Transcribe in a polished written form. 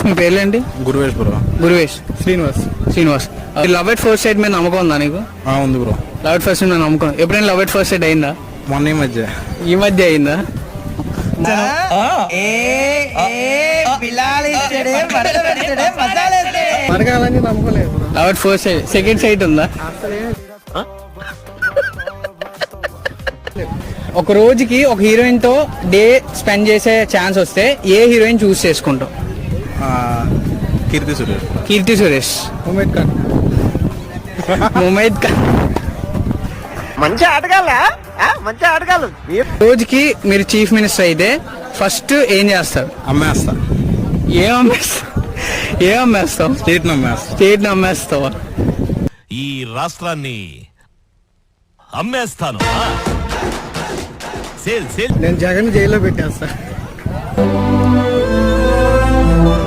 మీ పేర్లేంటి? Guruvesh bro. Guruvesh. Srinivas. Srinivas. Love at first sight మీద నమ్మకం ఉందా నీకు? ఉంది బ్రో. లవ్ ఎట్ ఫస్ట్ మీద నమ్మకం. ఎప్పుడైనా లవ్ ఎట్ ఫస్ట్ సైట్ అయిందా? మొన్న ఈ మధ్య అయిందా? Love at first sight second sight ఉందా? ఒక రోజుకి ఒక హీరోయిన్ తో డే స్పెండ్ చేసే ఛాన్స్ వస్తే ఏ హీరోయిన్ చూస్ చేసుకుంటావు? కీర్తి సురేష్. కీర్తి సురేష్. ఉమేద్ ఖాన్. ముమైద్ ఖాన్. మంచి ఆటగాళ్ళు. రోజుకి మీరు చీఫ్ మినిస్టర్ అయితే ఫస్ట్ ఏం చేస్తారు? అమ్మేస్తా. ఏం అమ్మేస్తావు? స్టేట్ అమ్మేస్తా. స్టేట్ ని అమ్మేస్తావా? ఈ రాష్ట్రాన్ని అమ్మేస్తాను. నేను జగన్ జైల్లో పెట్టేస్తా.